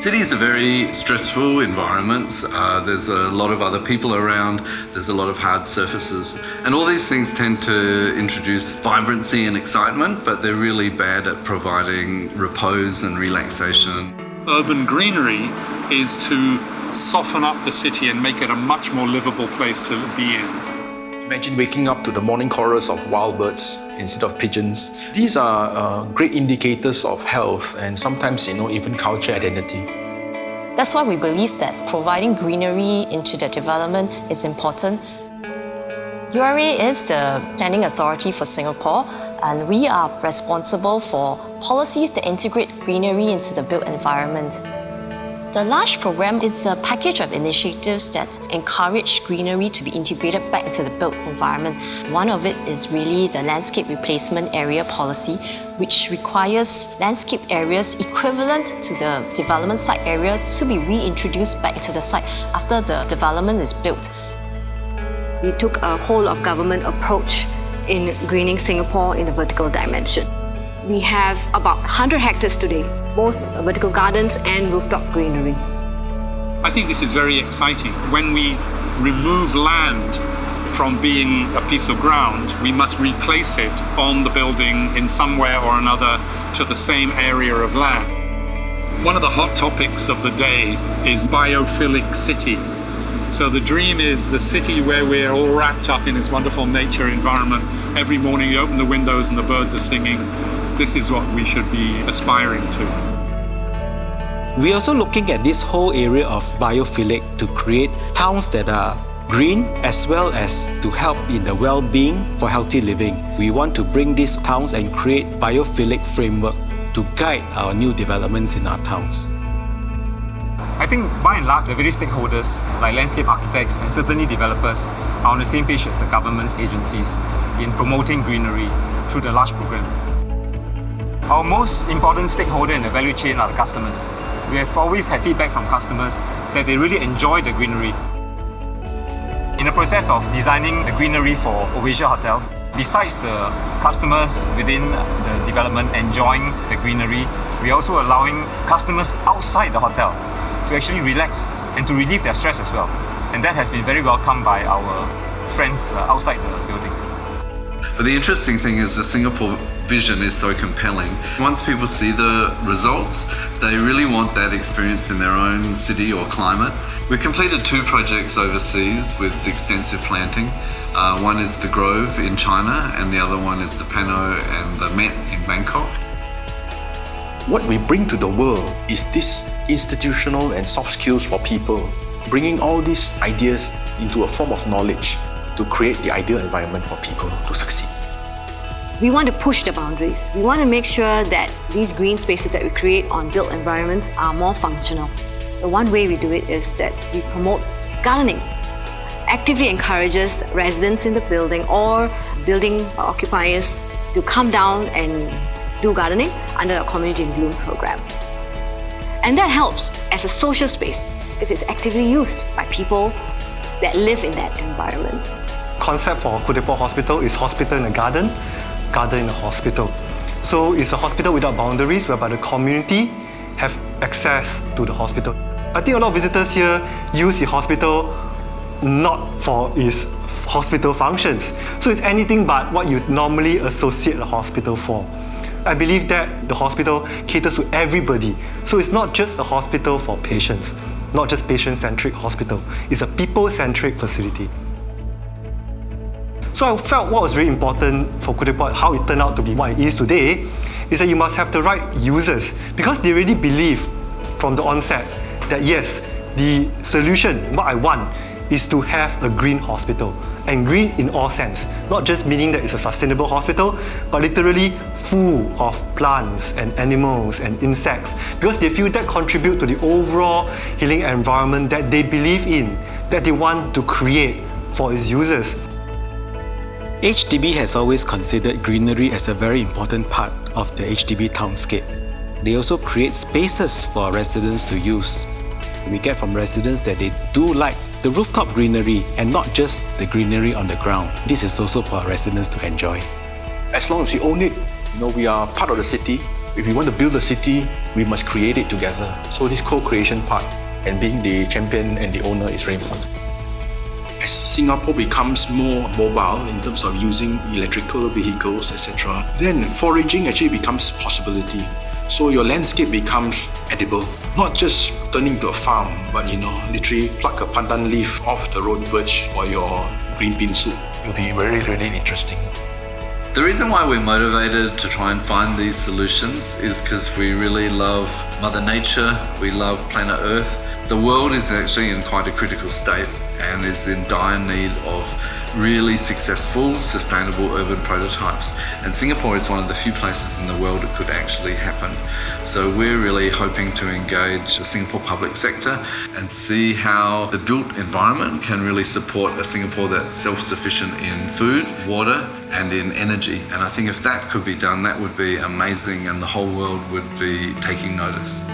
Cities are very stressful environments. There's a lot of other people around, there's a lot of hard surfaces, and all these things tend to introduce vibrancy and excitement, but they're really bad at providing repose and relaxation. Urban greenery is to soften up the city and make it a much more livable place to be in. Imagine waking up to the morning chorus of wild birds instead of pigeons. These are great indicators of health and sometimes, even culture identity. That's why we believe that providing greenery into the development is important. URA is the planning authority for Singapore, and we are responsible for policies that integrate greenery into the built environment. The LUSH program is a package of initiatives that encourage greenery to be integrated back into the built environment. One of it is really the landscape replacement area policy, which requires landscape areas equivalent to the development site area to be reintroduced back into the site after the development is built. We took a whole-of-government approach in greening Singapore in the vertical dimension. We have about 100 hectares today, both vertical gardens and rooftop greenery. I think this is very exciting. When we remove land from being a piece of ground, we must replace it on the building in some way or another to the same area of land. One of the hot topics of the day is biophilic city. So the dream is the city where we're all wrapped up in this wonderful nature environment. Every morning you open the windows and the birds are singing. This is what we should be aspiring to. We're also looking at this whole area of biophilic to create towns that are green as well as to help in the well-being for healthy living. We want to bring these towns and create biophilic framework to guide our new developments in our towns. I think by and large, the various stakeholders like landscape architects and certainly developers are on the same page as the government agencies in promoting greenery through the LUSH program. Our most important stakeholder in the value chain are the customers. We have always had feedback from customers that they really enjoy the greenery. In the process of designing the greenery for Oasia Hotel, besides the customers within the development enjoying the greenery, we're also allowing customers outside the hotel to actually relax and to relieve their stress as well. And that has been very welcomed by our friends outside the building. But the interesting thing is the Singapore vision is so compelling. Once people see the results, they really want that experience in their own city or climate. We completed 2 projects overseas with extensive planting. One is the Grove in China and the other one is the Pano and the Met in Bangkok. What we bring to the world is this institutional and soft skills for people, bringing all these ideas into a form of knowledge to create the ideal environment for people to succeed. We want to push the boundaries. We want to make sure that these green spaces that we create on built environments are more functional. The one way we do it is that we promote gardening. Actively encourages residents in the building or building occupiers to come down and do gardening under a Community in Bloom program. And that helps as a social space because it's actively used by people that live in that environment. Concept for Kutiport Hospital is hospital in a garden, garden in a hospital. So it's a hospital without boundaries whereby the community have access to the hospital. I think a lot of visitors here use the hospital not for its hospital functions. So it's anything but what you normally associate a hospital for. I believe that the hospital caters to everybody. So it's not just a hospital for patients, not just patient-centric hospital. It's a people-centric facility. So I felt what was really important for Kutiport, how it turned out to be what it is today, is that you must have the right users because they really believe from the onset that yes, the solution, what I want, is to have a green hospital. And green in all sense, not just meaning that it's a sustainable hospital, but literally full of plants and animals and insects because they feel that contribute to the overall healing environment that they believe in, that they want to create for its users. HDB has always considered greenery as a very important part of the HDB townscape. They also create spaces for residents to use. We get from residents that they do like the rooftop greenery and not just the greenery on the ground. This is also for our residents to enjoy. As long as we own it, we are part of the city, If we want to build a city, we must create it together. So this co-creation part and being the champion and the owner is very important. As Singapore becomes more mobile in terms of using electrical vehicles, etc., then foraging actually becomes possibility. So your landscape becomes edible, not just turning to a farm, but literally pluck a pandan leaf off the road verge for your green bean soup. It will be very, really interesting. The reason why we're motivated to try and find these solutions is because we really love Mother Nature, we love planet Earth. The world is actually in quite a critical state and is in dire need of really successful, sustainable urban prototypes. And Singapore is one of the few places in the world it could actually happen. So we're really hoping to engage the Singapore public sector and see how the built environment can really support a Singapore that's self-sufficient in food, water, and in energy. And I think if that could be done, that would be amazing and the whole world would be taking notice.